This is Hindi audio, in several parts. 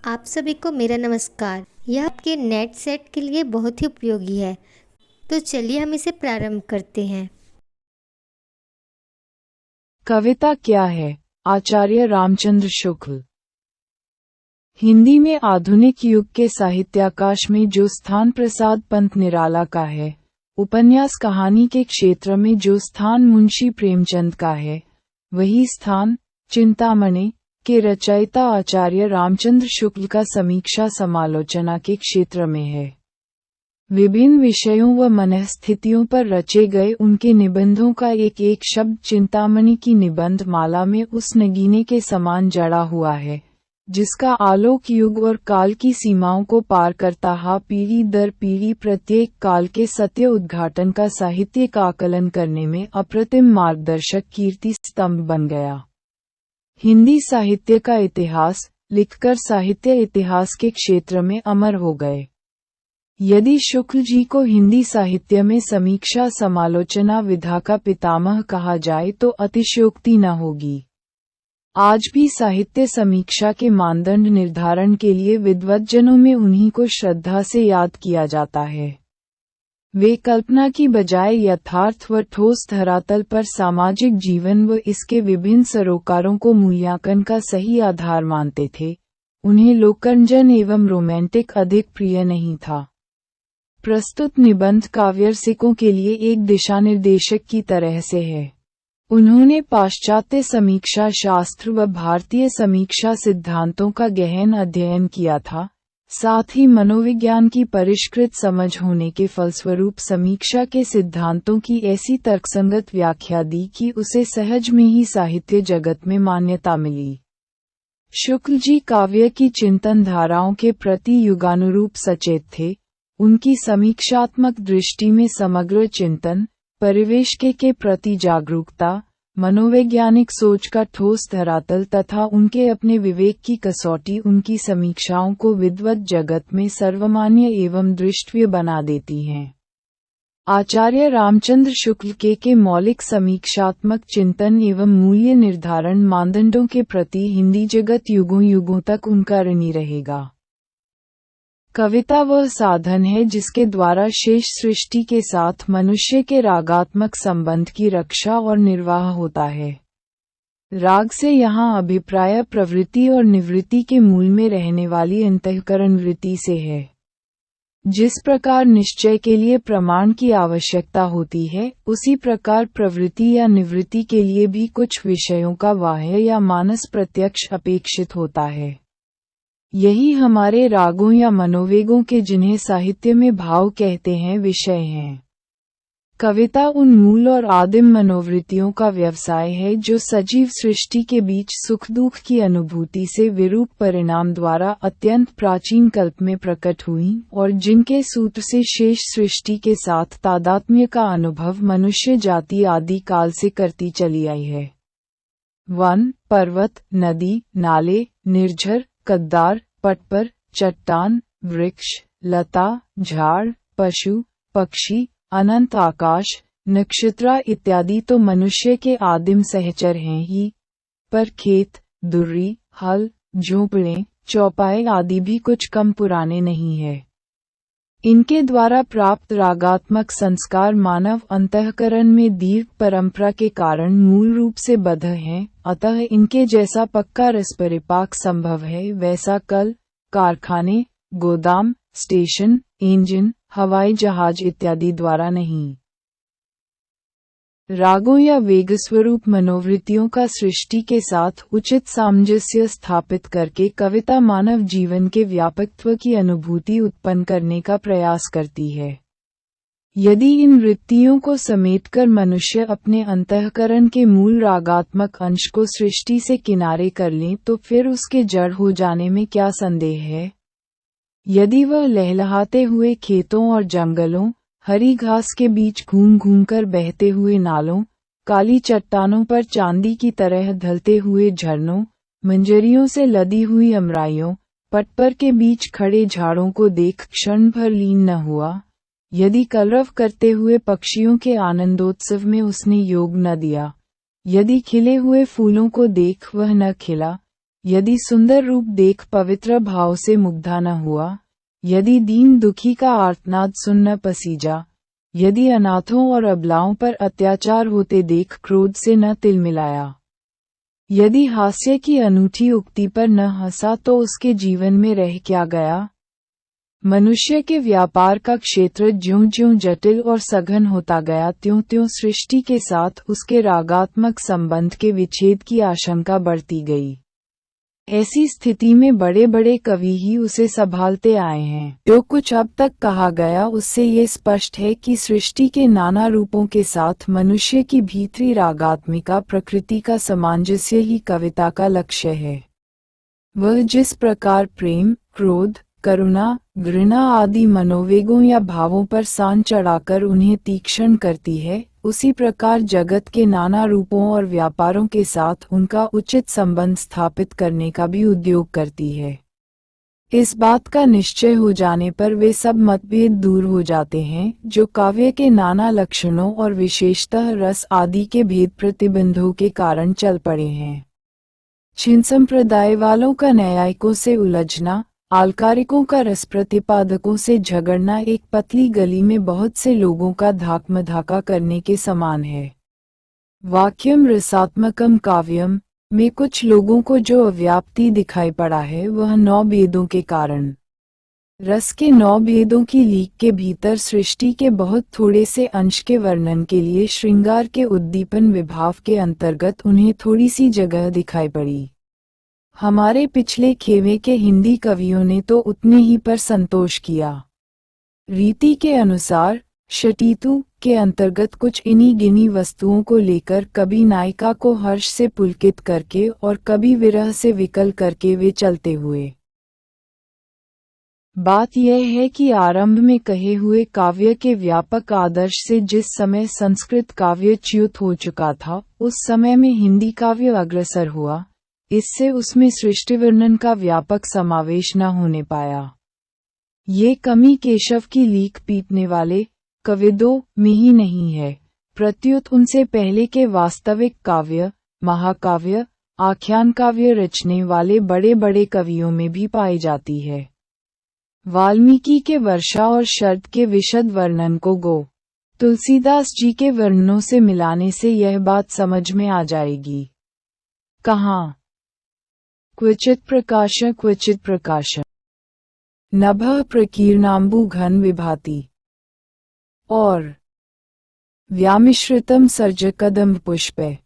आप सभी को मेरा नमस्कार। यह आपके नेट सेट के लिए बहुत ही उपयोगी है। तो चलिए हम इसे प्रारंभ करते हैं। कविता क्या है? आचार्य रामचंद्र शुक्ल। हिंदी में आधुनिक युग के साहित्याकाश में जो स्थान प्रसाद पंत निराला का है, उपन्यास कहानी के क्षेत्र में जो स्थान मुंशी प्रेमचंद का है, वही स्थान चिंतामणि के रचयिता आचार्य रामचंद्र शुक्ल का समीक्षा समालोचना के क्षेत्र में है। विभिन्न विषयों व मनःस्थितियों पर रचे गए उनके निबंधों का एक एक शब्द चिंतामणि की निबंध माला में उस नगीने के समान जड़ा हुआ है, जिसका आलोक युग और काल की सीमाओं को पार करता हुआ पीढ़ी दर पीढ़ी प्रत्येक काल के सत्य उद्घाटन का साहित्यिक आकलन करने में अप्रतिम मार्गदर्शक कीर्ति स्तंभ बन गया। हिंदी साहित्य का इतिहास लिखकर साहित्य इतिहास के क्षेत्र में अमर हो गए। यदि शुक्ल जी को हिंदी साहित्य में समीक्षा समालोचना विधा का पितामह कहा जाए तो अतिशयोक्ति न होगी। आज भी साहित्य समीक्षा के मानदंड निर्धारण के लिए विद्वज्जनों में उन्हीं को श्रद्धा से याद किया जाता है। वे कल्पना की बजाय यथार्थ व ठोस धरातल पर सामाजिक जीवन व इसके विभिन्न सरोकारों को मूल्यांकन का सही आधार मानते थे। उन्हें लोकरंजन एवं रोमांटिक अधिक प्रिय नहीं था। प्रस्तुत निबंध काव्यरसिकों के लिए एक दिशानिर्देशक की तरह से है। उन्होंने पाश्चात्य समीक्षा शास्त्र व भारतीय समीक्षा सिद्धांतों का गहन अध्ययन किया था, साथ ही मनोविज्ञान की परिष्कृत समझ होने के फलस्वरूप समीक्षा के सिद्धांतों की ऐसी तर्कसंगत व्याख्या दी कि उसे सहज में ही साहित्य जगत में मान्यता मिली। शुक्ल जी काव्य की चिंतन धाराओं के प्रति युगानुरूप सचेत थे। उनकी समीक्षात्मक दृष्टि में समग्र चिंतन, परिवेश के प्रति जागरूकता, मनोवैज्ञानिक सोच का ठोस धरातल तथा उनके अपने विवेक की कसौटी उनकी समीक्षाओं को विद्वत जगत में सर्वमान्य एवं दृष्टव्य बना देती हैं। आचार्य रामचंद्र शुक्ल के मौलिक समीक्षात्मक चिंतन एवं मूल्य निर्धारण मानदंडों के प्रति हिंदी जगत युगों युगों तक उनका ऋणी रहेगा। कविता वह साधन है जिसके द्वारा शेष सृष्टि के साथ मनुष्य के रागात्मक संबंध की रक्षा और निर्वाह होता है। राग से यहाँ अभिप्राय प्रवृत्ति और निवृत्ति के मूल में रहने वाली अंतःकरण वृत्ति से है। जिस प्रकार निश्चय के लिए प्रमाण की आवश्यकता होती है, उसी प्रकार प्रवृत्ति या निवृत्ति के लिए भी कुछ विषयों का बाह्य या मानस प्रत्यक्ष अपेक्षित होता है। यही हमारे रागों या मनोवेगों के, जिन्हें साहित्य में भाव कहते हैं, विषय हैं। कविता उन मूल और आदिम मनोवृत्तियों का व्यवसाय है जो सजीव सृष्टि के बीच सुख दुख की अनुभूति से विरूप परिणाम द्वारा अत्यंत प्राचीन कल्प में प्रकट हुई और जिनके सूत्र से शेष सृष्टि के साथ तादात्म्य का अनुभव मनुष्य जाति आदि काल से करती चली आई है। वन, पर्वत, नदी, नाले, निर्झर, कद्दार, पटपर, चट्टान, वृक्ष, लता, झाड़, पशु, पक्षी, अनंत आकाश, नक्षत्रा इत्यादि तो मनुष्य के आदिम सहचर हैं ही, पर खेत, दुर्री, हल, झोंपड़े, चौपाए आदि भी कुछ कम पुराने नहीं है। इनके द्वारा प्राप्त रागात्मक संस्कार मानव अंतःकरण में दीर्घ परंपरा के कारण मूल रूप से बद्ध हैं, अतः इनके जैसा पक्का रसपरिपाक संभव है वैसा कल, कारखाने, गोदाम, स्टेशन, इंजन, हवाई जहाज इत्यादि द्वारा नहीं। रागों या वेगस्वरूप मनोवृत्तियों का सृष्टि के साथ उचित सामंजस्य स्थापित करके कविता मानव जीवन के व्यापकत्व की अनुभूति उत्पन्न करने का प्रयास करती है। यदि इन वृत्तियों को समेटकर मनुष्य अपने अंतःकरण के मूल रागात्मक अंश को सृष्टि से किनारे कर ले तो फिर उसके जड़ हो जाने में क्या संदेह है। यदि वह लहलहाते हुए खेतों और जंगलों, हरी घास के बीच घूम घूम कर बहते हुए नालों, काली चट्टानों पर चांदी की तरह ढलते हुए झरनों, मंजरियों से लदी हुई अमराइयों, पटपर के बीच खड़े झाड़ों को देख क्षण भर लीन न हुआ, यदि कलरव करते हुए पक्षियों के आनंदोत्सव में उसने योग न दिया, यदि खिले हुए फूलों को देख वह न खिला, यदि सुंदर रूप देख पवित्र भाव से मुग्धा न हुआ, यदि दीन दुखी का आर्तनाद सुन न पसीजा, यदि अनाथों और अबलाओं पर अत्याचार होते देख क्रोध से न तिलमिलाया, यदि हास्य की अनूठी उक्ति पर न हंसा तो उसके जीवन में रह क्या गया। मनुष्य के व्यापार का क्षेत्र ज्यों-ज्यों जटिल और सघन होता गया त्यों-त्यों सृष्टि के साथ उसके रागात्मक संबंध के विच्छेद की आशंका बढ़ती गई। ऐसी स्थिति में बड़े बड़े कवि ही उसे संभालते आए हैं। जो कुछ अब तक कहा गया उससे ये स्पष्ट है कि सृष्टि के नाना रूपों के साथ मनुष्य की भीतरी रागात्मिका प्रकृति का सामंजस्य ही कविता का लक्ष्य है। वह जिस प्रकार प्रेम, क्रोध, करुणा, घृणा आदि मनोवेगों या भावों पर सान चढ़ाकर उन्हें तीक्ष्ण करती है, उसी प्रकार जगत के नाना रूपों और व्यापारों के साथ उनका उचित संबंध स्थापित करने का भी उद्योग करती है। इस बात का निश्चय हो जाने पर वे सब मतभेद दूर हो जाते हैं जो काव्य के नाना लक्षणों और विशेषतः रस आदि के भेद प्रतिबंधों के कारण चल पड़े हैं। छिन्न संप्रदाय वालों का न्यायिकों से उलझना, आलकारिकों का रस प्रतिपादकों से झगड़ना एक पतली गली में बहुत से लोगों का धाकमधाका करने के समान है। वाक्यम रसात्मकम काव्यम में कुछ लोगों को जो अव्याप्ति दिखाई पड़ा है वह 9 भेदों के कारण। रस के 9 भेदों की लीक के भीतर सृष्टि के बहुत थोड़े से अंश के वर्णन के लिए श्रृंगार के उद्दीपन विभाव के अंतर्गत उन्हें थोड़ी सी जगह दिखाई पड़ी। हमारे पिछले खेमे के हिंदी कवियों ने तो उतने ही पर संतोष किया। रीति के अनुसार शटीतु के अंतर्गत कुछ इन्हीं गिनी वस्तुओं को लेकर कभी नायिका को हर्ष से पुलकित करके और कभी विरह से विकल करके वे चलते हुए। बात यह है कि आरंभ में कहे हुए काव्य के व्यापक आदर्श से जिस समय संस्कृत काव्य च्युत हो चुका था उस समय में हिंदी काव्य अग्रसर हुआ, इससे उसमें सृष्टि वर्णन का व्यापक समावेश न होने पाया। ये कमी केशव की लीक पीटने वाले कविदों में ही नहीं है, प्रत्युत उनसे पहले के वास्तविक काव्य, महाकाव्य, आख्यान काव्य रचने वाले बड़े बड़े कवियों में भी पाई जाती है। वाल्मीकि के वर्षा और शरद के विशद वर्णन को गो तुलसीदास जी के वर्णनों से मिलाने से यह बात समझ में आ जाएगी। कहाँ क्वचित प्रकाश नभः प्रकीर्णाम्बु घन विभाति और व्यामिश्रितम सर्जकदम्ब पुष्पे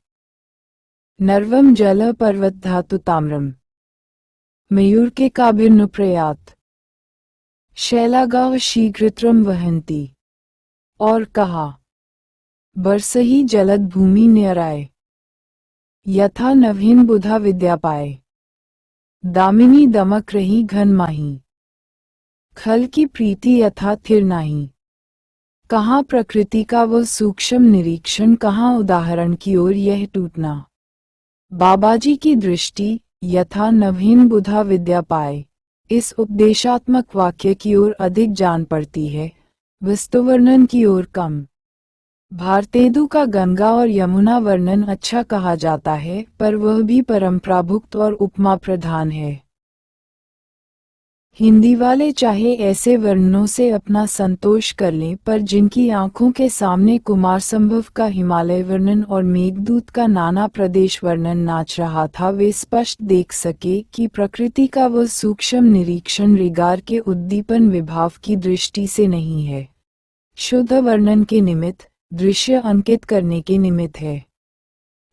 नर्वम जल पर्वत धातु ताम्रम मयूर के काभिर्नुप्रयात शैलागाव शीघ्रत्रम वहंती। और कहा बरसही जलद भूमि न्यराय यथा नवीन बुधा विद्या पाए दामिनी दमक रही घन माही खल की प्रीति यथा थिर नाही। कहाँ प्रकृति का वह सूक्ष्म निरीक्षण, कहाँ उदाहरण की ओर यह टूटना। बाबाजी की दृष्टि यथा नवीन बुधा विद्या पाए इस उपदेशात्मक वाक्य की ओर अधिक जान पड़ती है, वस्तुवर्णन की ओर कम। भारतेदु का गंगा और यमुना वर्णन अच्छा कहा जाता है पर वह भी परंपराभुक्त और उपमा प्रधान है। हिंदी वाले चाहे ऐसे वर्णनों से अपना संतोष कर लें पर जिनकी आंखों के सामने कुमार संभव का हिमालय वर्णन और मेघदूत का नाना प्रदेश वर्णन नाच रहा था वे स्पष्ट देख सके कि प्रकृति का वह सूक्ष्म निरीक्षण ऋगार के उद्दीपन विभाव की दृष्टि से नहीं है, शुद्ध वर्णन के निमित्त, दृश्य अंकित करने के निमित्त है।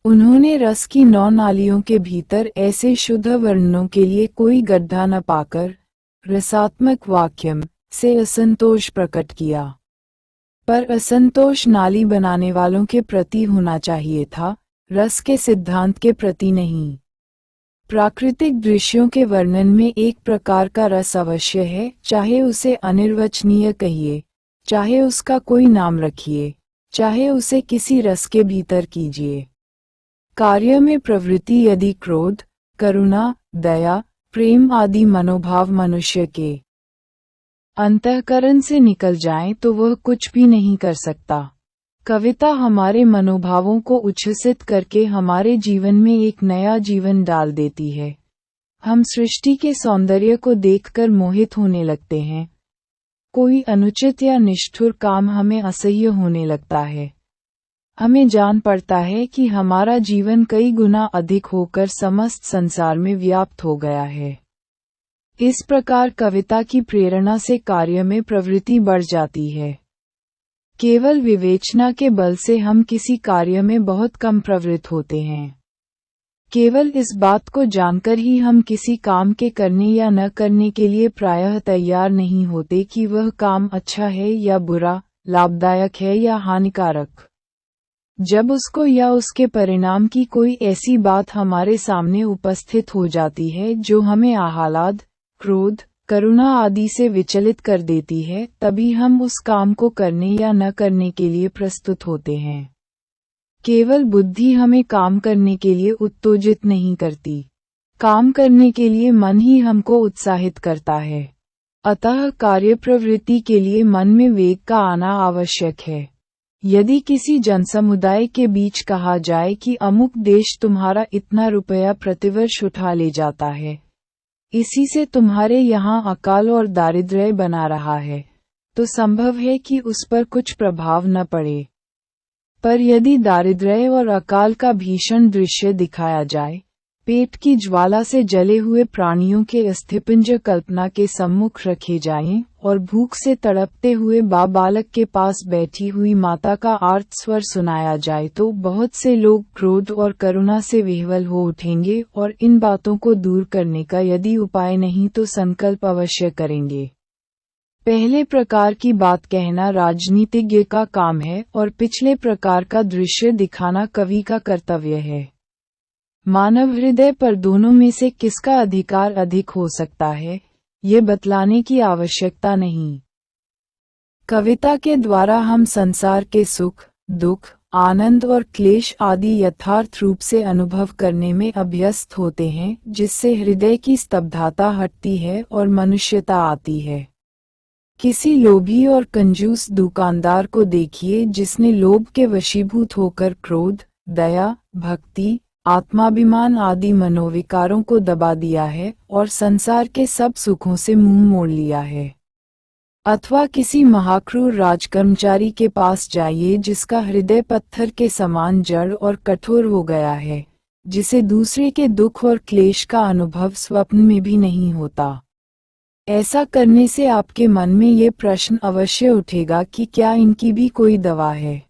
उन्होंने रस की 9 नालियों के भीतर ऐसे शुद्ध वर्णनों के लिए कोई गड्ढा न पाकर रसात्मक वाक्यम से असंतोष प्रकट किया। पर असंतोष नाली बनाने वालों के प्रति होना चाहिए था, रस के सिद्धांत के प्रति नहीं। प्राकृतिक दृश्यों के वर्णन में एक प्रकार का रस अवश्य है, चाहे उसे अनिर्वचनीय कहिए, चाहे उसका कोई नाम रखिए, चाहे उसे किसी रस के भीतर कीजिए। कार्य में प्रवृत्ति यदि क्रोध, करुणा, दया, प्रेम आदि मनोभाव मनुष्य के अंतःकरण से निकल जाएं तो वह कुछ भी नहीं कर सकता। कविता हमारे मनोभावों को उच्छ्वसित करके हमारे जीवन में एक नया जीवन डाल देती है। हम सृष्टि के सौंदर्य को देखकर मोहित होने लगते हैं। कोई अनुचित या निष्ठुर काम हमें असह्य होने लगता है। हमें जान पड़ता है कि हमारा जीवन कई गुना अधिक होकर समस्त संसार में व्याप्त हो गया है। इस प्रकार कविता की प्रेरणा से कार्य में प्रवृत्ति बढ़ जाती है। केवल विवेचना के बल से हम किसी कार्य में बहुत कम प्रवृत्त होते हैं। केवल इस बात को जानकर ही हम किसी काम के करने या न करने के लिए प्रायः तैयार नहीं होते कि वह काम अच्छा है या बुरा, लाभदायक है या हानिकारक। जब उसको या उसके परिणाम की कोई ऐसी बात हमारे सामने उपस्थित हो जाती है जो हमें आह्लाद, क्रोध, करुणा आदि से विचलित कर देती है, तभी हम उस काम को करने या न करने के लिए प्रस्तुत होते हैं। केवल बुद्धि हमें काम करने के लिए उत्तेजित नहीं करती। काम करने के लिए मन ही हमको उत्साहित करता है। अतः कार्य प्रवृत्ति के लिए मन में वेग का आना आवश्यक है। यदि किसी जनसमुदाय के बीच कहा जाए कि अमुक देश तुम्हारा इतना रुपया प्रतिवर्ष उठा ले जाता है, इसी से तुम्हारे यहाँ अकाल और दारिद्र्य बना रहा है, तो संभव है कि उस पर कुछ प्रभाव न पड़े। पर यदि दारिद्र्य और अकाल का भीषण दृश्य दिखाया जाए, पेट की ज्वाला से जले हुए प्राणियों के अस्थिपिंजर कल्पना के सम्मुख रखे जाएं, और भूख से तड़पते हुए बालक के पास बैठी हुई माता का आर्त स्वर सुनाया जाए, तो बहुत से लोग क्रोध और करुणा से विह्वल हो उठेंगे और इन बातों को दूर करने का यदि उपाय नहीं तो संकल्प अवश्य करेंगे। पहले प्रकार की बात कहना राजनीतिज्ञ का काम है और पिछले प्रकार का दृश्य दिखाना कवि का कर्तव्य है। मानव हृदय पर दोनों में से किसका अधिकार अधिक हो सकता है, ये बतलाने की आवश्यकता नहीं। कविता के द्वारा हम संसार के सुख, दुख, आनंद और क्लेश आदि यथार्थ रूप से अनुभव करने में अभ्यस्त होते हैं, जिससे हृदय की स्तब्धता हटती है और मनुष्यता आती है। किसी लोभी और कंजूस दुकानदार को देखिए जिसने लोभ के वशीभूत होकर क्रोध, दया, भक्ति, आत्माभिमान आदि मनोविकारों को दबा दिया है और संसार के सब सुखों से मुंह मोड़ लिया है। अथवा किसी महाक्रूर राजकर्मचारी के पास जाइए जिसका हृदय पत्थर के समान जड़ और कठोर हो गया है, जिसे दूसरे के दुख और क्लेश का अनुभव स्वप्न में भी नहीं होता। ऐसा करने से आपके मन में ये प्रश्न अवश्य उठेगा कि क्या इनकी भी कोई दवा है।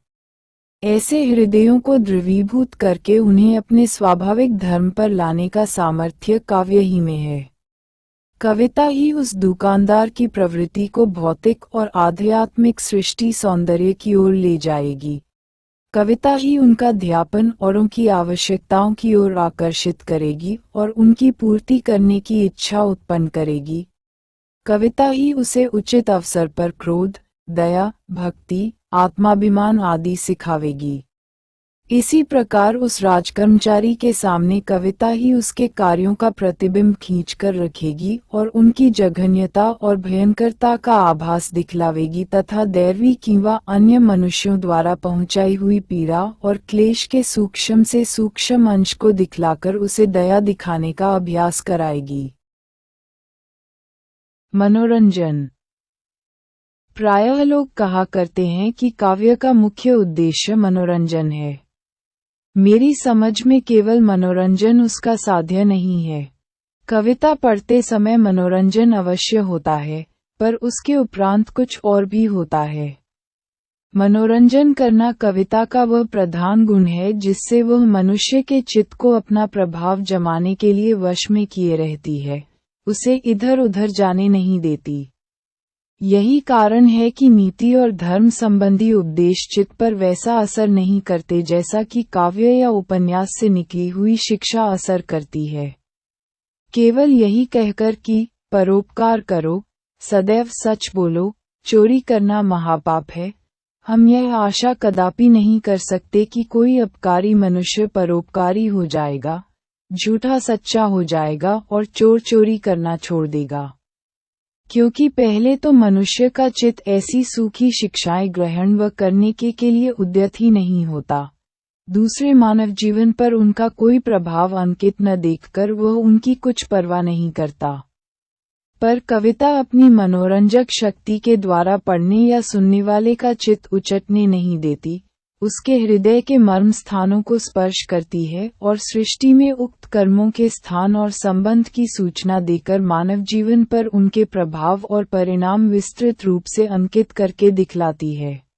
ऐसे हृदयों को द्रवीभूत करके उन्हें अपने स्वाभाविक धर्म पर लाने का सामर्थ्य काव्य ही में है। कविता ही उस दुकानदार की प्रवृत्ति को भौतिक और आध्यात्मिक सृष्टि सौंदर्य की ओर ले जाएगी। कविता ही उनका ध्यान औरों की आवश्यकताओं की ओर आकर्षित करेगी और उनकी पूर्ति करने की इच्छा उत्पन्न करेगी। कविता ही उसे उचित अवसर पर क्रोध, दया, भक्ति, आत्माभिमान आदि सिखावेगी। इसी प्रकार उस राजकर्मचारी के सामने कविता ही उसके कार्यों का प्रतिबिंब खींचकर रखेगी और उनकी जघन्यता और भयंकरता का आभास दिखलावेगी तथा दैवी किंवा अन्य मनुष्यों द्वारा पहुंचाई हुई पीड़ा और क्लेश के सूक्ष्म से सूक्ष्म अंश को दिखलाकर उसे दया दिखाने का अभ्यास कराएगी। मनोरंजन। प्रायः लोग कहा करते हैं कि काव्य का मुख्य उद्देश्य मनोरंजन है। मेरी समझ में केवल मनोरंजन उसका साध्य नहीं है। कविता पढ़ते समय मनोरंजन अवश्य होता है, पर उसके उपरांत कुछ और भी होता है। मनोरंजन करना कविता का वह प्रधान गुण है जिससे वह मनुष्य के चित्त को अपना प्रभाव जमाने के लिए वश में किए रहती है, उसे इधर उधर जाने नहीं देती। यही कारण है कि नीति और धर्म संबंधी उपदेश चित्त पर वैसा असर नहीं करते जैसा कि काव्य या उपन्यास से निकली हुई शिक्षा असर करती है। केवल यही कहकर कि परोपकार करो, सदैव सच बोलो, चोरी करना महापाप है, हम यह आशा कदापि नहीं कर सकते कि कोई अपकारी मनुष्य परोपकारी हो जाएगा, झूठा सच्चा हो जाएगा और चोर चोरी करना छोड़ देगा। क्योंकि पहले तो मनुष्य का चित्त ऐसी सूखी शिक्षाएं ग्रहण व करने के लिए उद्यत ही नहीं होता। दूसरे मानव जीवन पर उनका कोई प्रभाव अंकित न देखकर वह उनकी कुछ परवाह नहीं करता। पर कविता अपनी मनोरंजक शक्ति के द्वारा पढ़ने या सुनने वाले का चित्त उचटने नहीं देती, उसके हृदय के मर्म स्थानों को स्पर्श करती है और सृष्टि में उक्त कर्मों के स्थान और संबंध की सूचना देकर मानव जीवन पर उनके प्रभाव और परिणाम विस्तृत रूप से अंकित करके दिखलाती है।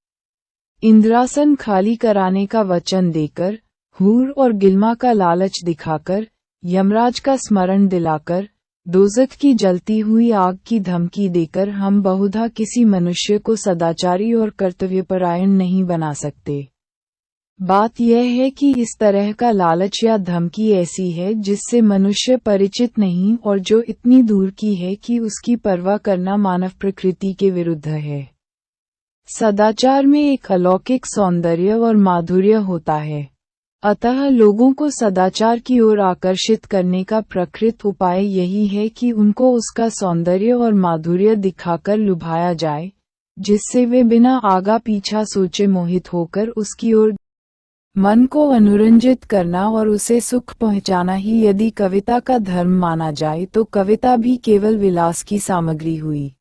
इंद्रासन खाली कराने का वचन देकर, हूर और गिलमा का लालच दिखाकर, यमराज का स्मरण दिलाकर, दोज़ख की जलती हुई आग की धमकी देकर हम बहुधा किसी मनुष्य को सदाचारी और कर्तव्यपरायण नहीं बना सकते। बात यह है कि इस तरह का लालच या धमकी ऐसी है जिससे मनुष्य परिचित नहीं और जो इतनी दूर की है कि उसकी परवाह करना मानव प्रकृति के विरुद्ध है। सदाचार में एक अलौकिक सौंदर्य और माधुर्य होता है। अतः लोगों को सदाचार की ओर आकर्षित करने का प्रकृत उपाय यही है कि उनको उसका सौंदर्य और माधुर्य दिखाकर लुभाया जाए, जिससे वे बिना आगा पीछा सोचे मोहित होकर उसकी ओर मन को अनुरंजित करना और उसे सुख पहुंचाना ही यदि कविता का धर्म माना जाए तो कविता भी केवल विलास की सामग्री हुई।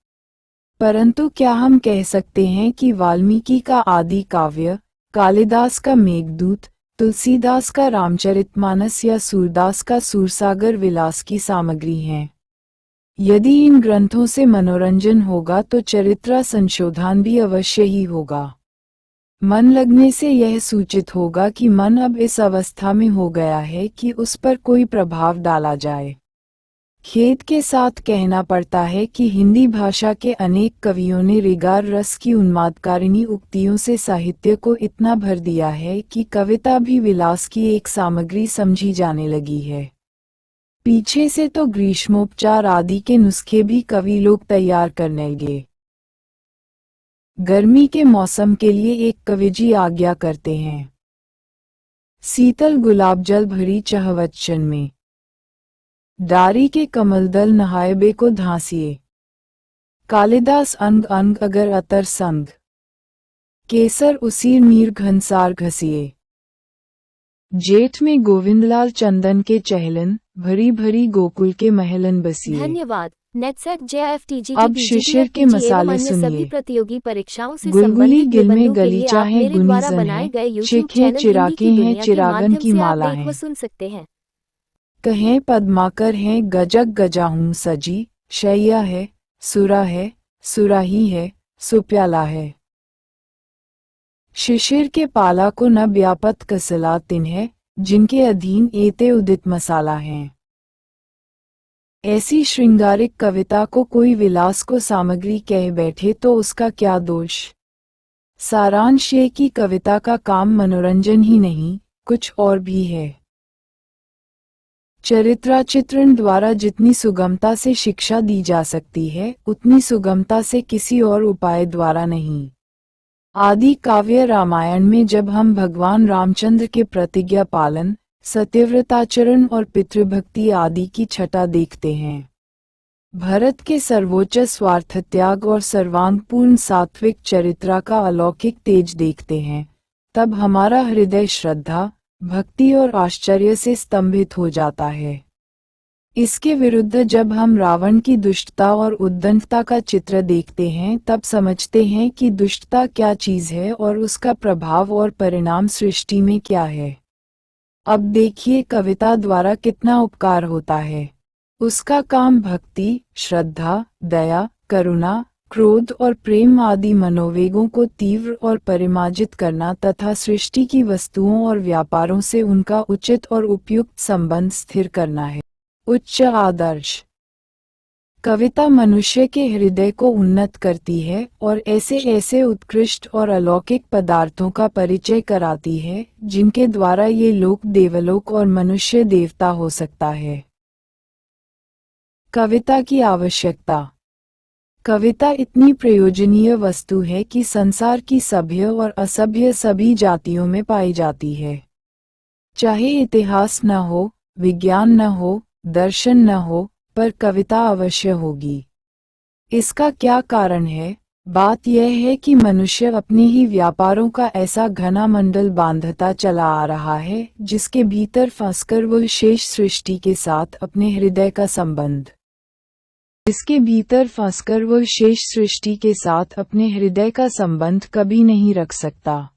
परंतु क्या हम कह सकते हैं कि वाल्मीकि का आदि काव्य, कालिदास का मेघदूत, तुलसीदास का रामचरितमानस या सूरदास का सूरसागर विलास की सामग्री हैं? यदि इन ग्रंथों से मनोरंजन होगा तो चरित्र संशोधन भी अवश्य ही होगा। मन लगने से यह सूचित होगा कि मन अब इस अवस्था में हो गया है कि उस पर कोई प्रभाव डाला जाए। खेद के साथ कहना पड़ता है कि हिंदी भाषा के अनेक कवियों ने ऋगार रस की उन्मादकारिणी उक्तियों से साहित्य को इतना भर दिया है कि कविता भी विलास की एक सामग्री समझी जाने लगी है। पीछे से तो ग्रीष्मोपचार आदि के नुस्खे भी कवि लोग तैयार करने लगे। गर्मी के मौसम के लिए एक कविजी आज्ञा करते हैं, शीतल गुलाब जल भरी चहवचन में, डारी के कमलदल नहायबे को धांसिए। कालिदास अंग अंग अगर अतर संग, केसर उसीर मीर घनसार घसिए। जेठ में गोविंदलाल चंदन के चहलन, भरी भरी गोकुल के महलन बसिए। धन्यवाद। नेटसेट JFTG अब शिशिर के मसाले सभी सुनिए। प्रतियोगी परीक्षाओं से गुलगुली संबंधित गिल में निबंधों के गली लिए आप चाहे मेरे द्वारा गुनीजन बनाए है, गए YouTube चिक है चैनल हिंदी चिराके की हैं दुनिया के चिरागन माध्यम की से आप माला देख व है। सुन सकते हैं। कहें पद्माकर हैं गजग गजाहूं सजी, शैया है, सुरा है, सुराही है, सुप्याला है। शिशिर के पाला को न व्यापत कसला तिन्ह, जिनके अधीन एते उदित मसाला हैं। ऐसी श्रृंगारिक कविता को कोई विलास को सामग्री कह बैठे तो उसका क्या दोष। सारांश ये कि कविता का काम मनोरंजन ही नहीं, कुछ और भी है। चरित्राचित्रण द्वारा जितनी सुगमता से शिक्षा दी जा सकती है, उतनी सुगमता से किसी और उपाय द्वारा नहीं। आदि काव्य रामायण में जब हम भगवान रामचंद्र के प्रतिज्ञा पालन, सत्यव्रताचरण और पितृभक्ति आदि की छटा देखते हैं, भरत के सर्वोच्च स्वार्थ त्याग और सर्वांगपूर्ण सात्विक चरित्रा का अलौकिक तेज देखते हैं, तब हमारा हृदय श्रद्धा, भक्ति और आश्चर्य से स्तंभित हो जाता है। इसके विरुद्ध जब हम रावण की दुष्टता और उद्दंडता का चित्र देखते हैं तब समझते हैं कि दुष्टता क्या चीज है और उसका प्रभाव और परिणाम सृष्टि में क्या है। अब देखिए कविता द्वारा कितना उपकार होता है। उसका काम भक्ति, श्रद्धा, दया, करुणा, क्रोध और प्रेम आदि मनोवेगों को तीव्र और परिमार्जित करना तथा सृष्टि की वस्तुओं और व्यापारों से उनका उचित और उपयुक्त संबंध स्थिर करना है। उच्च आदर्श कविता मनुष्य के हृदय को उन्नत करती है और ऐसे ऐसे उत्कृष्ट और अलौकिक पदार्थों का परिचय कराती है जिनके द्वारा ये लोक देवलोक और मनुष्य देवता हो सकता है। कविता की आवश्यकता। कविता इतनी प्रयोजनीय वस्तु है कि संसार की सभ्य और असभ्य सभी जातियों में पाई जाती है। चाहे इतिहास न हो, विज्ञान न हो, दर्शन न हो, पर कविता अवश्य होगी। इसका क्या कारण है? बात यह है कि मनुष्य अपने ही व्यापारों का ऐसा घना मंडल बांधता चला आ रहा है जिसके भीतर फंसकर वह शेष सृष्टि के साथ अपने हृदय का संबंध कभी नहीं रख सकता।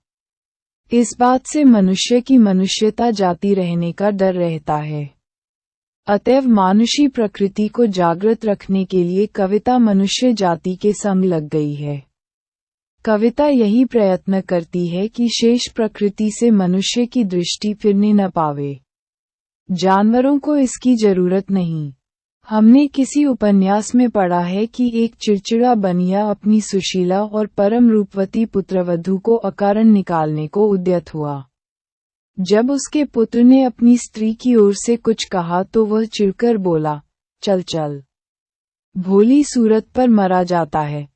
इस बात से मनुष्य की मनुष्यता जाती रहने का डर रहता है। अतएव मानुषी प्रकृति को जागृत रखने के लिए कविता मनुष्य जाति के संग लग गई है। कविता यही प्रयत्न करती है कि शेष प्रकृति से मनुष्य की दृष्टि फिरने न पावे। जानवरों को इसकी जरूरत नहीं। हमने किसी उपन्यास में पढ़ा है कि एक चिड़चिड़ा बनिया अपनी सुशीला और परम रूपवती पुत्रवधू को अकारण निकालने को उद्यत हुआ। जब उसके पुत्र ने अपनी स्त्री की ओर से कुछ कहा तो वह चिढ़कर बोला, चल चल, भोली सूरत पर मरा जाता है।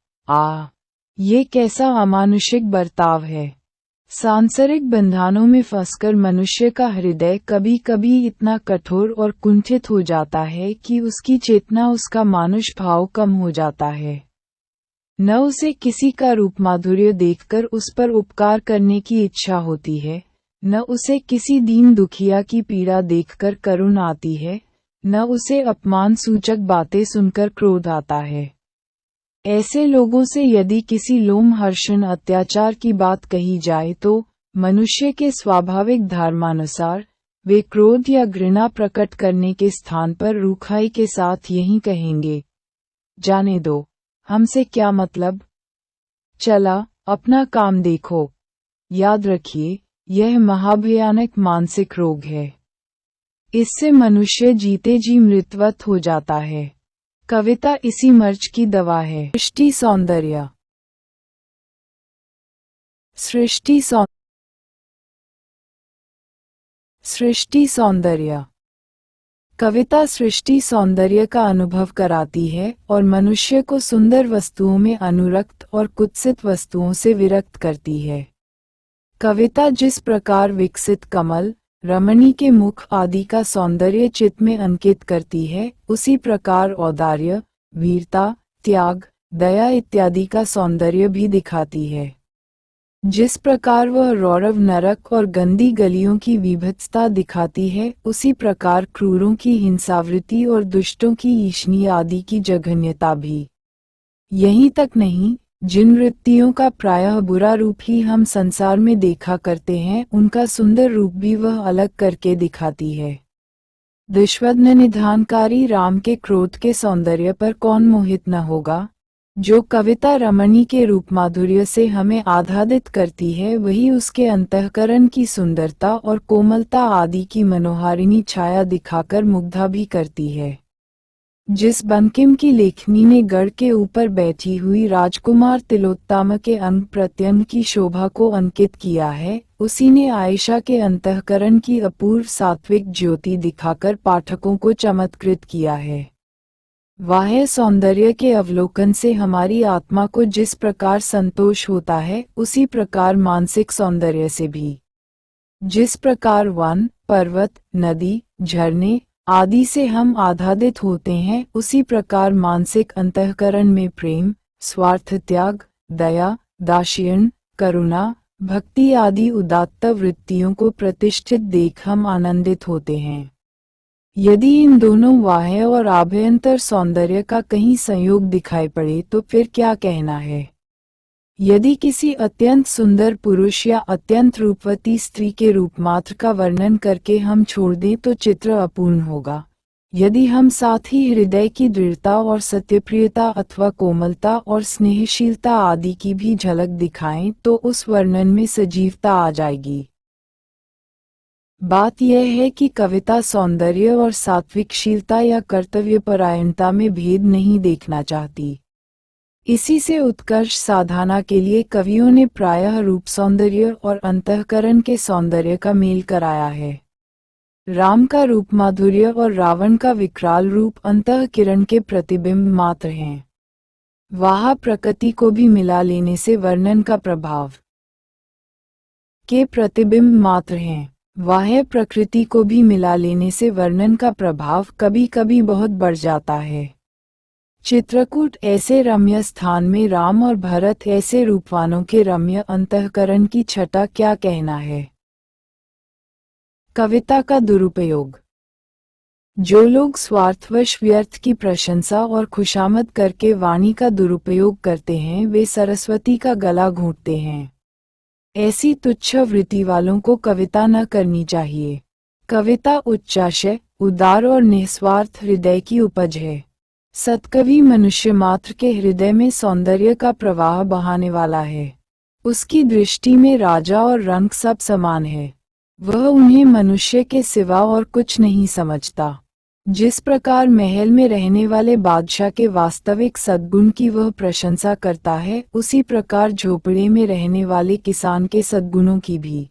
ये कैसा अमानुषिक बर्ताव है। सांसारिक बंधनों में फंसकर मनुष्य का हृदय कभी कभी इतना कठोर और कुंठित हो जाता है कि उसकी चेतना, उसका मानुष भाव कम हो जाता है। न उसे किसी का रूप माधुर्य देखकर उस पर उपकार करने की इच्छा होती है, न उसे किसी दीन दुखिया की पीड़ा देखकर करुण आती है, न उसे अपमान सूचक बातें सुनकर क्रोध आता है। ऐसे लोगों से यदि किसी लोमहर्षण अत्याचार की बात कही जाए तो मनुष्य के स्वाभाविक धर्मानुसार वे क्रोध या घृणा प्रकट करने के स्थान पर रूखाई के साथ यही कहेंगे, जाने दो, हमसे क्या मतलब, चला अपना काम देखो। याद रखिए, यह महाभयानक मानसिक रोग है। इससे मनुष्य जीते जी मृतवत हो जाता है। कविता इसी मर्ज की दवा है। सृष्टि सौंदर्य। कविता सृष्टि सौंदर्य का अनुभव कराती है और मनुष्य को सुंदर वस्तुओं में अनुरक्त और कुत्सित वस्तुओं से विरक्त करती है। कविता जिस प्रकार विकसित कमल, रमणी के मुख आदि का सौंदर्य चित्त में अंकित करती है, उसी प्रकार औदार्य, वीरता, त्याग, दया इत्यादि का सौंदर्य भी दिखाती है। जिस प्रकार वह रौरव नरक और गंदी गलियों की विभत्सता दिखाती है, उसी प्रकार क्रूरों की हिंसावृत्ति और दुष्टों की ईर्ष्या आदि की जघन्यता भी। यहीं तक नहीं, जिन वृत्तियों का प्रायः बुरा रूप ही हम संसार में देखा करते हैं, उनका सुंदर रूप भी वह अलग करके दिखाती है। विश्वज्ञ निधानकारी राम के क्रोध के सौंदर्य पर कौन मोहित न होगा। जो कविता रमणी के रूप माधुर्य से हमें आह्लादित करती है, वही उसके अंतःकरण की सुंदरता और कोमलता आदि की मनोहारिणी छाया दिखाकर मुग्धा भी करती है। जिस बंकिम की लेखनी ने गढ़ के ऊपर बैठी हुई राजकुमार तिलोत्तमा के अंग प्रत्यंग की शोभा को अंकित किया है, उसी ने आयशा के अंतःकरण की अपूर्व सात्विक ज्योति दिखाकर पाठकों को चमत्कृत किया है। बाह्य सौंदर्य के अवलोकन से हमारी आत्मा को जिस प्रकार संतोष होता है, उसी प्रकार मानसिक सौंदर्य से भी। जिस प्रकार वन, पर्वत, नदी, झरने आदि से हम आह्लादित होते हैं, उसी प्रकार मानसिक अंतःकरण में प्रेम, स्वार्थ त्याग, दया, दाक्षिण्य, करुणा, भक्ति आदि उदात्त वृत्तियों को प्रतिष्ठित देख हम आनंदित होते हैं। यदि इन दोनों बाह्य और आभ्यंतर सौंदर्य का कहीं संयोग दिखाई पड़े तो फिर क्या कहना है। यदि किसी अत्यंत सुंदर पुरुष या अत्यंत रूपवती स्त्री के रूप मात्र का वर्णन करके हम छोड़ दें तो चित्र अपूर्ण होगा। यदि हम साथ ही हृदय की दृढ़ता और सत्यप्रियता अथवा कोमलता और स्नेहशीलता आदि की भी झलक दिखाएं तो उस वर्णन में सजीवता आ जाएगी। बात यह है कि कविता सौंदर्य और सात्विकशीलता या कर्तव्यपरायणता में भेद नहीं देखना चाहती। इसी से उत्कर्ष साधना के लिए कवियों ने प्रायः रूप सौंदर्य और अंतःकरण के सौंदर्य का मेल कराया है। राम का रूप माधुर्य और रावण का विकराल रूप अंतःकिरण के प्रतिबिंब मात्र हैं। वहाँ प्रकृति को भी मिला लेने से वर्णन का प्रभाव के प्रतिबिंब मात्र हैं। बाह्य प्रकृति को भी मिला लेने से वर्णन का प्रभाव कभी कभी बहुत बढ़ जाता है। चित्रकूट ऐसे रम्य स्थान में राम और भरत ऐसे रूपवानों के रम्य अंतःकरण की छटा क्या कहना है। कविता का दुरुपयोग। जो लोग स्वार्थवश व्यर्थ की प्रशंसा और खुशामद करके वाणी का दुरुपयोग करते हैं वे सरस्वती का गला घोंटते हैं। ऐसी तुच्छ वृत्ति वालों को कविता न करनी चाहिए। कविता उच्चाशय, उदार और निस्वार्थ हृदय की उपज है। सत्कवि मनुष्य मात्र के हृदय में सौंदर्य का प्रवाह बहाने वाला है। उसकी दृष्टि में राजा और रंक सब समान है। वह उन्हें मनुष्य के सिवा और कुछ नहीं समझता। जिस प्रकार महल में रहने वाले बादशाह के वास्तविक सद्गुण की वह प्रशंसा करता है, उसी प्रकार झोपड़े में रहने वाले किसान के सद्गुणों की भी।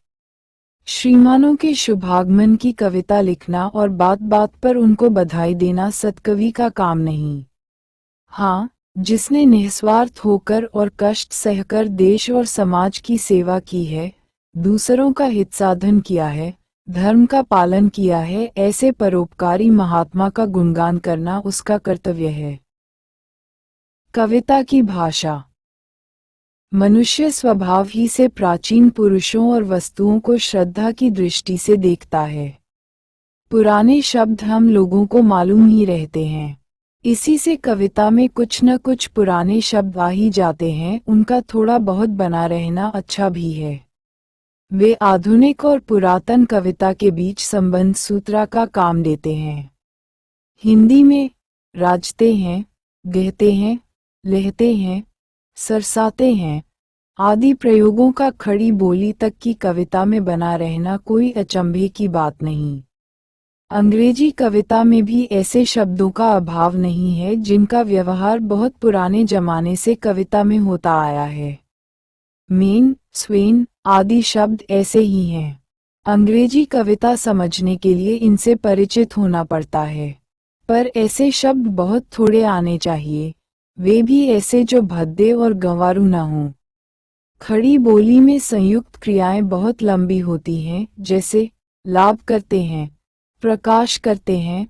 श्रीमानों के शुभागमन की कविता लिखना और बात बात पर उनको बधाई देना सत्कवि का काम नहीं। हाँ, जिसने निस्वार्थ होकर और कष्ट सहकर देश और समाज की सेवा की है, दूसरों का हित साधन किया है, धर्म का पालन किया है, ऐसे परोपकारी महात्मा का गुणगान करना उसका कर्तव्य है। कविता की भाषा। मनुष्य स्वभाव ही से प्राचीन पुरुषों और वस्तुओं को श्रद्धा की दृष्टि से देखता है। पुराने शब्द हम लोगों को मालूम ही रहते हैं, इसी से कविता में कुछ न कुछ पुराने शब्द आ ही जाते हैं। उनका थोड़ा बहुत बना रहना अच्छा भी है। वे आधुनिक और पुरातन कविता के बीच संबंध सूत्रा का काम देते हैं। हिंदी में राजते हैं, गहते हैं, लहते हैं, सरसाते हैं आदि प्रयोगों का खड़ी बोली तक की कविता में बना रहना कोई अचंभे की बात नहीं। अंग्रेजी कविता में भी ऐसे शब्दों का अभाव नहीं है जिनका व्यवहार बहुत पुराने जमाने से कविता में होता आया है। मेन, स्वेन आदि शब्द ऐसे ही हैं। अंग्रेजी कविता समझने के लिए इनसे परिचित होना पड़ता है, पर ऐसे शब्द बहुत थोड़े आने चाहिए, वे भी ऐसे जो भद्दे और गंवारू न हों। खड़ी बोली में संयुक्त क्रियाएं बहुत लंबी होती हैं, जैसे लाभ करते हैं, प्रकाश करते हैं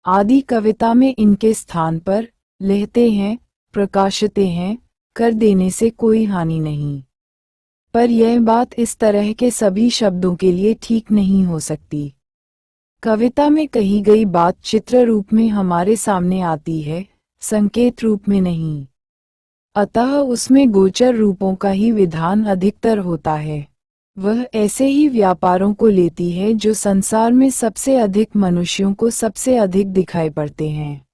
आदि। कविता में इनके स्थान पर लहते हैं, प्रकाशते हैं कर देने से कोई हानि नहीं, पर यह बात इस तरह के सभी शब्दों के लिए ठीक नहीं हो सकती। कविता में कही गई बात चित्र रूप में हमारे सामने आती है, संकेत रूप में नहीं। अतः उसमें गोचर रूपों का ही विधान अधिकतर होता है। वह ऐसे ही व्यापारों को लेती है जो संसार में सबसे अधिक मनुष्यों को सबसे अधिक दिखाई पड़ते हैं।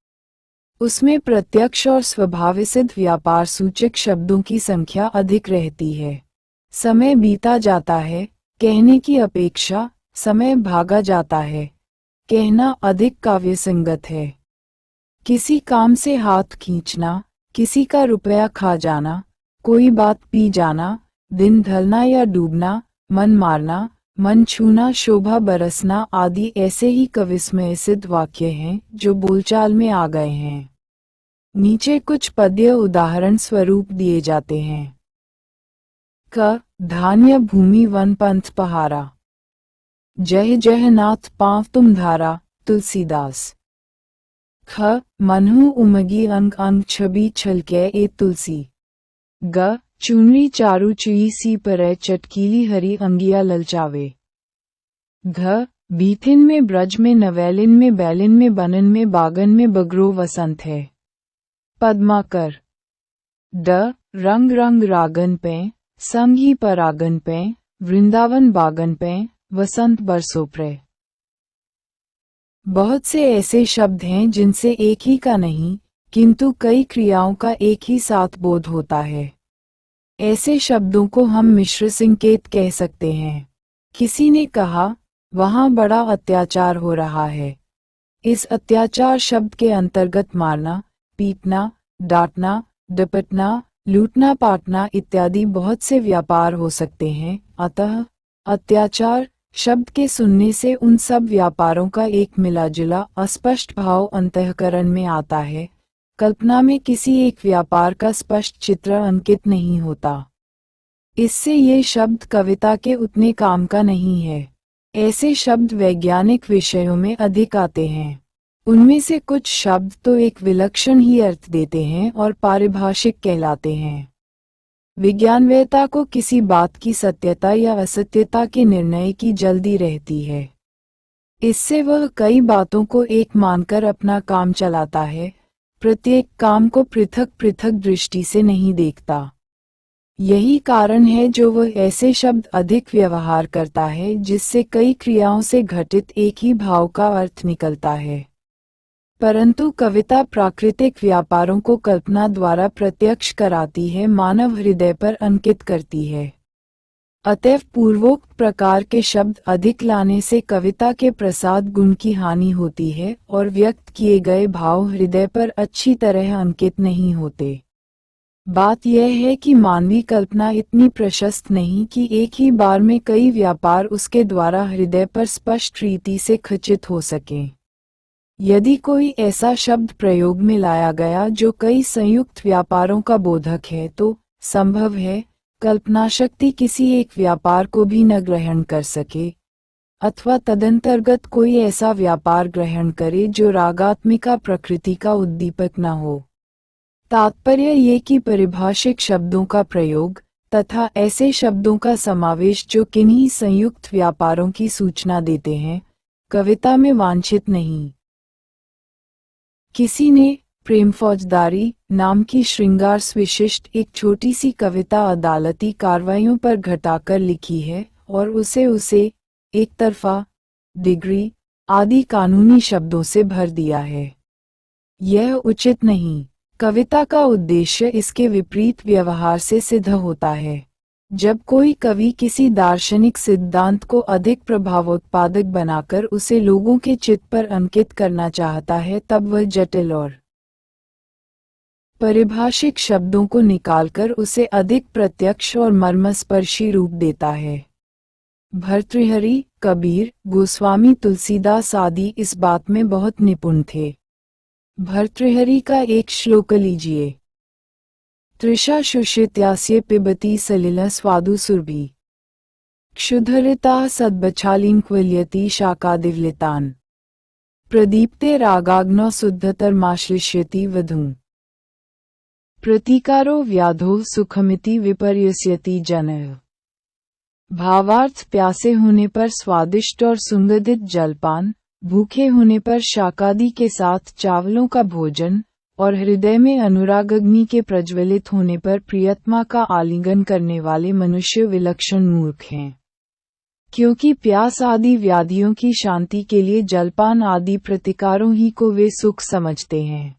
उसमें प्रत्यक्ष और स्वभावसिद्ध व्यापार सूचक शब्दों की संख्या अधिक रहती है। समय बीता जाता है, कहने की अपेक्षा समय भागा जाता है, कहना अधिक काव्य संगत है। किसी काम से हाथ खींचना, किसी का रुपया खा जाना, कोई बात पी जाना, दिन ढलना या डूबना, मन मारना, मन छूना, शोभा बरसना आदि ऐसे ही कविस्मय सिद्ध वाक्य हैं जो बोलचाल में आ गए हैं। नीचे कुछ पद्य उदाहरण स्वरूप दिए जाते हैं। क धान्य भूमि वन पंथ पहारा, जय जय नाथ पांव तुम धारा, तुलसीदास। ख मनहु उमगी अंग अंग छवि छलकै ए तुलसी। ग चुनरी चारु चुई सी परय चटकीली हरी अंगिया ललचावे। घ बीथिन में ब्रज में नवैलिन में बैलिन में बनन में बागन में बगरो वसंत है। पद्माकर। ड रंग रंग रागन पे संग ही परागन पे वृंदावन बागन पे वसंत बरसों प्रे। बहुत से ऐसे शब्द हैं जिनसे एक ही का नहीं किंतु कई क्रियाओं का एक ही साथ बोध होता है। ऐसे शब्दों को हम मिश्र संकेत कह सकते हैं। किसी ने कहा, वहां बड़ा अत्याचार हो रहा है। इस अत्याचार शब्द के अंतर्गत मारना, पीटना, डांटना, डपटना, लूटना, पाटना इत्यादि बहुत से व्यापार हो सकते हैं। अतः अत्याचार शब्द के सुनने से उन सब व्यापारों का एक मिलाजुला अस्पष्ट भाव अंतःकरण में आता है। कल्पना में किसी एक व्यापार का स्पष्ट चित्र अंकित नहीं होता। इससे ये शब्द कविता के उतने काम का नहीं है। ऐसे शब्द वैज्ञानिक विषयों में अधिक आते हैं। उनमें से कुछ शब्द तो एक विलक्षण ही अर्थ देते हैं और पारिभाषिक कहलाते हैं। विज्ञानवेत्ता को किसी बात की सत्यता या असत्यता के निर्णय की जल्दी रहती है। इससे वह कई बातों को एक मानकर अपना काम चलाता है, प्रत्येक काम को पृथक पृथक दृष्टि से नहीं देखता। यही कारण है जो वह ऐसे शब्द अधिक व्यवहार करता है जिससे कई क्रियाओं से घटित एक ही भाव का अर्थ निकलता है। परंतु कविता प्राकृतिक व्यापारों को कल्पना द्वारा प्रत्यक्ष कराती है, मानव हृदय पर अंकित करती है। अतएव पूर्वोक्त प्रकार के शब्द अधिक लाने से कविता के प्रसाद गुण की हानि होती है और व्यक्त किए गए भाव हृदय पर अच्छी तरह अंकित नहीं होते। बात यह है कि मानवीय कल्पना इतनी प्रशस्त नहीं कि एक ही बार में कई व्यापार उसके द्वारा हृदय पर स्पष्ट रीति से खचित हो सकें। यदि कोई ऐसा शब्द प्रयोग में लाया गया जो कई संयुक्त व्यापारों का बोधक है तो संभव है कल्पना शक्ति किसी एक व्यापार को भी न ग्रहण कर सके, अथवा तदंतर्गत कोई ऐसा व्यापार ग्रहण करे जो रागात्मिका प्रकृति का उद्दीपक न हो। तात्पर्य ये कि परिभाषिक शब्दों का प्रयोग तथा ऐसे शब्दों का समावेश जो किन्हीं संयुक्त व्यापारों की सूचना देते हैं, कविता में वांछित नहीं। किसी ने प्रेम फौजदारी नाम की श्रृंगार विशिष्ट एक छोटी सी कविता अदालती कार्रवाइयों पर घटाकर लिखी है और उसे एक तरफा, डिग्री आदि कानूनी शब्दों से भर दिया है। यह उचित नहीं। कविता का उद्देश्य इसके विपरीत व्यवहार से सिद्ध होता है। जब कोई कवि किसी दार्शनिक सिद्धांत को अधिक प्रभावोत्पादक बनाकर उसे लोगों के चित्त पर अंकित करना चाहता है तब वह जटिल और परिभाषिक शब्दों को निकालकर उसे अधिक प्रत्यक्ष और मर्मस्पर्शी रूप देता है। भर्तृहरि, कबीर, गोस्वामी तुलसीदास आदि इस बात में बहुत निपुण थे। भर्तृहरि का एक श्लोक लीजिए। तृषा शुष्यत्यास्य पिबती सलिल स्वादु सुरभि क्षुधरिता सद्बछालिंक्वल्यति शाकादिवलितान प्रदीप्ते रागाग्नो शुद्धतरमाश्लिष्यति वधूं प्रतीकारो व्याधो सुखमिति विपर्यस्यति जनः। भावार्थ प्यासे होने पर स्वादिष्ट और सुगंधित जलपान, भूखे होने पर शाकादि के साथ चावलों का भोजन और हृदय में अनुरागाग्नि के प्रज्वलित होने पर प्रियतमा का आलिंगन करने वाले मनुष्य विलक्षण मूर्ख हैं। क्योंकि प्यास आदि व्याधियों की शांति के लिए जलपान आदि प्रतिकारों ही को वे सुख समझते हैं।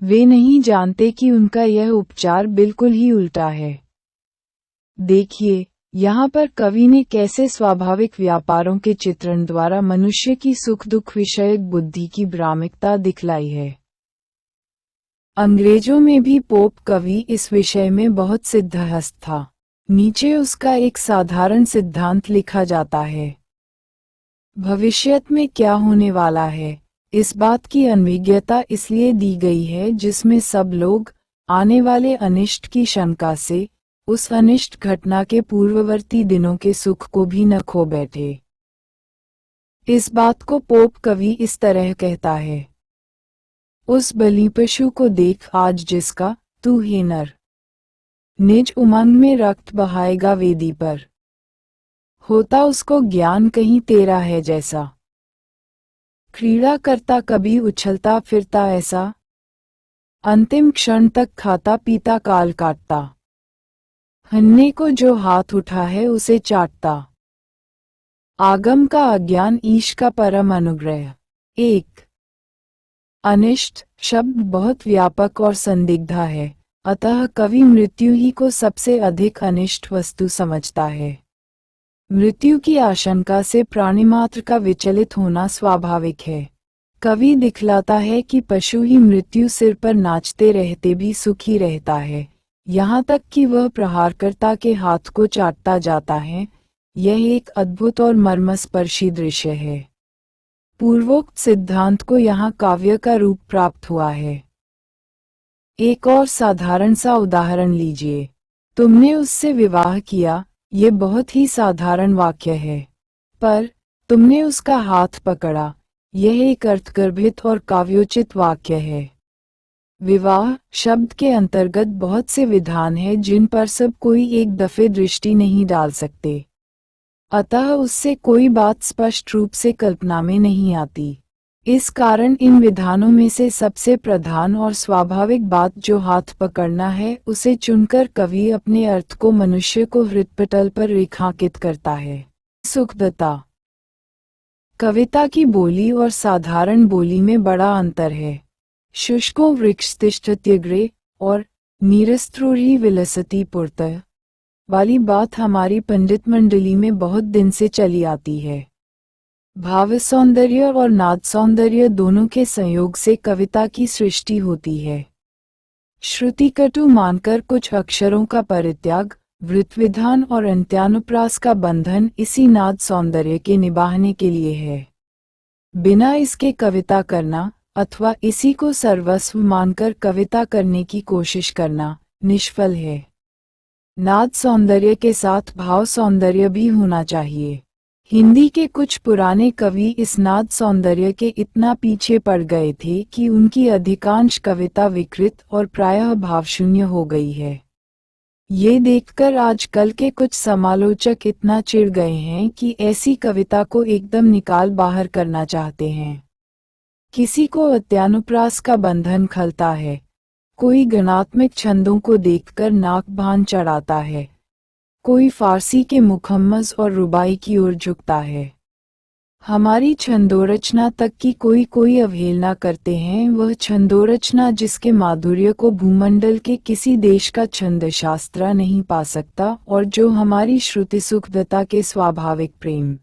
वे नहीं जानते कि उनका यह उपचार बिल्कुल ही उल्टा है। देखिए, यहाँ पर कवि ने कैसे स्वाभाविक व्यापारों के चित्रण द्वारा मनुष्य की सुख दुख विषयक बुद्धि की भ्रामकता दिखलाई है। अंग्रेजों में भी पोप कवि इस विषय में बहुत सिद्धहस्त था। नीचे उसका एक साधारण सिद्धांत लिखा जाता है। भविष्यत में क्या होने वाला है, इस बात की अनभिज्ञता इसलिए दी गई है जिसमें सब लोग आने वाले अनिष्ट की शंका से उस अनिष्ट घटना के पूर्ववर्ती दिनों के सुख को भी न खो बैठे। इस बात को पोप कवि इस तरह कहता है। उस बलि पशु को देख आज जिसका तू हे नर निज उमंग में रक्त बहाएगा वेदी पर, होता उसको ज्ञान कहीं तेरा है जैसा, क्रीड़ा करता कभी उछलता फिरता ऐसा, अंतिम क्षण तक खाता पीता काल काटता, हन्ने को जो हाथ उठा है उसे चाटता, आगम का अज्ञान ईश का परम अनुग्रह। एक अनिष्ट शब्द बहुत व्यापक और संदिग्धा है, अतः कवि मृत्यु ही को सबसे अधिक अनिष्ट वस्तु समझता है। मृत्यु की आशंका से प्राणिमात्र का विचलित होना स्वाभाविक है। कवि दिखलाता है कि पशु ही मृत्यु सिर पर नाचते रहते भी सुखी रहता है, यहाँ तक कि वह प्रहारकर्ता के हाथ को चाटता जाता है। यह एक अद्भुत और मर्मस्पर्शी दृश्य है। पूर्वोक्त सिद्धांत को यहाँ काव्य का रूप प्राप्त हुआ है। एक और साधारण सा उदाहरण लीजिए। तुमने उससे विवाह किया, ये बहुत ही साधारण वाक्य है, पर तुमने उसका हाथ पकड़ा, यह एक अर्थगर्भित और काव्योचित वाक्य है। विवाह शब्द के अंतर्गत बहुत से विधान हैं जिन पर सब कोई एक दफे दृष्टि नहीं डाल सकते, अतः उससे कोई बात स्पष्ट रूप से कल्पना में नहीं आती। इस कारण इन विधानों में से सबसे प्रधान और स्वाभाविक बात जो हाथ पकड़ना है, उसे चुनकर कवि अपने अर्थ को मनुष्य को हृदयपटल पर रेखांकित करता है। सुखदता। कविता की बोली और साधारण बोली में बड़ा अंतर है। शुष्को वृक्ष तिष्ठत्यग्रे और नीरस्त्रोही विलसति पुरतः वाली बात हमारी पंडित मंडली में बहुत दिन से चली आती है। भाव सौंदर्य और नाद सौंदर्य दोनों के संयोग से कविता की सृष्टि होती है। श्रुतिकटु मानकर कुछ अक्षरों का परित्याग, वृत्तविधान और अंत्यानुप्रास का बंधन इसी नाद सौंदर्य के निभाने के लिए है। बिना इसके कविता करना अथवा इसी को सर्वस्व मानकर कविता करने की कोशिश करना निष्फल है। नाद सौंदर्य के साथ भाव सौंदर्य भी होना चाहिए। हिंदी के कुछ पुराने कवि इस नाद सौंदर्य के इतना पीछे पड़ गए थे कि उनकी अधिकांश कविता विकृत और प्रायः भावशून्य हो गई है। ये देखकर आजकल के कुछ समालोचक इतना चिढ़ गए हैं कि ऐसी कविता को एकदम निकाल बाहर करना चाहते हैं। किसी को अत्यानुप्रास का बंधन खलता है, कोई गणात्मक छंदों को देखकर नाक भान चढ़ाता है, कोई फारसी के मुखम्मस और रुबाई की ओर झुकता है। हमारी छंदोरचना तक की कोई अवहेलना करते हैं, वह छंदोरचना जिसके माधुर्य को भूमंडल के किसी देश का छंदशास्त्र नहीं पा सकता और जो हमारी श्रुति सुखदता के स्वाभाविक प्रेम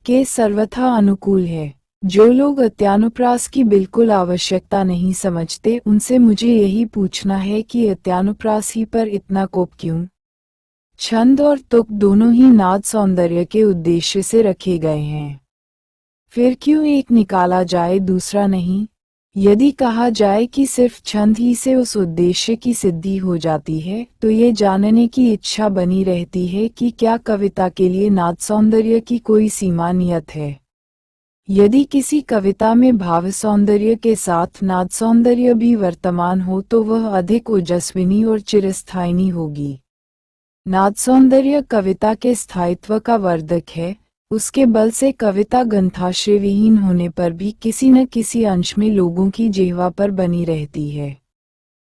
के सर्वथा अनुकूल है। जो लोग अत्यानुप्रास की बिल्कुल आवश्यकता नहीं समझते, उनसे मुझे यही पूछना है कि अत्यानुप्रास ही पर इतना कोप क्यों? छंद और तुक दोनों ही नाद सौंदर्य के उद्देश्य से रखे गए हैं, फिर क्यों एक निकाला जाए दूसरा नहीं? यदि कहा जाए कि सिर्फ छंद ही से उस उद्देश्य की सिद्धि हो जाती है, तो ये जानने की इच्छा बनी रहती है कि क्या कविता के लिए नाद सौंदर्य की कोई सीमा नियत है। यदि किसी कविता में भाव सौंदर्य के साथ नाद सौंदर्य भी वर्तमान हो तो वह अधिक ओजस्विनी और चिरस्थायिनी होगी। नाद सौंदर्य कविता के स्थायित्व का वर्धक है, उसके बल से कविता ग्रंथाश्रयविहीन होने पर भी किसी न किसी अंश में लोगों की जिह्वा पर बनी रहती है।